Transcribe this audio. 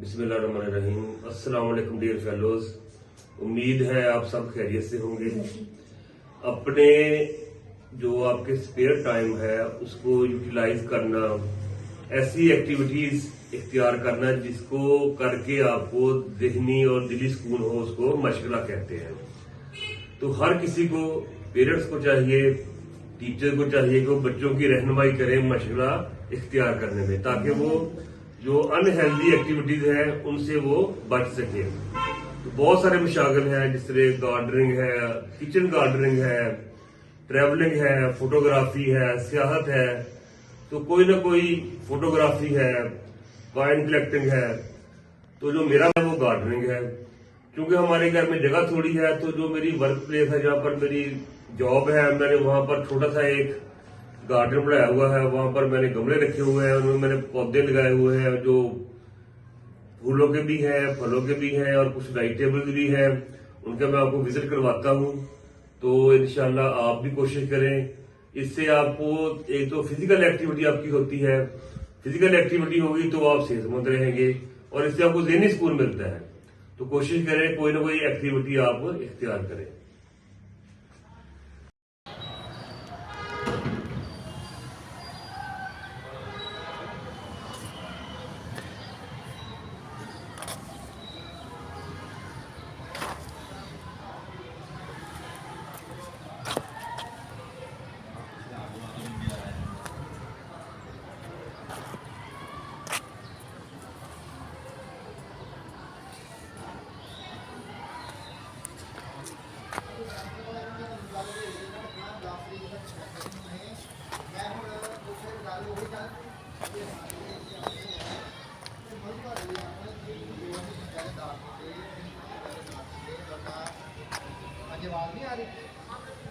बिस्मिल्लाहिर्रहमानिर्रहीम। अस्सलाम वालेकुम डियर फेलोज। उम्मीद है आप सब खैरियत से होंगे। अपने जो आपके स्पेयर टाइम है उसको यूटिलाइज करना, ऐसी एक्टिविटीज इख्तियार करना जिसको करके आपको ज़हनी और दिली सुकून हो, उसको मशगला कहते हैं। तो हर किसी को, पेरेंट्स को चाहिए, टीचर को चाहिए कि वो बच्चों की रहनुमाई करें मशगला इख्तियार करने में, ताकि वो जो अनहेल्दी एक्टिविटीज है उनसे वो बच सके। तो बहुत सारे मशागल हैं, जिस तरह गार्डनिंग है, किचन गार्डनिंग है, ट्रैवलिंग है, फोटोग्राफी है, सियाहत है। तो कोई ना कोई फोटोग्राफी है, कॉइन कलेक्टिंग है। तो जो मेरा है वो गार्डनिंग है। क्योंकि हमारे घर में जगह थोड़ी है, तो जो मेरी वर्क प्लेस है, जहाँ पर मेरी जॉब है, मैंने वहां पर छोटा सा एक गार्डन बनाया हुआ है। वहां पर मैंने गमले रखे हुए हैं, उनमें मैंने पौधे लगाए हुए हैं, जो फूलों के भी हैं, फलों के भी हैं और कुछ वेजिटेबल्स भी हैं। उनका मैं आपको विजिट करवाता हूं। तो इंशाल्लाह आप भी कोशिश करें। इससे आपको एक तो फिजिकल एक्टिविटी आपकी होती है, फिजिकल एक्टिविटी होगी तो आप सेहतमंद रहेंगे और इससे आपको ज़हनी सुकून मिलता है। तो कोशिश करें कोई ना कोई एक्टिविटी आप इख्तियार करें। आवाज नहीं आ रही।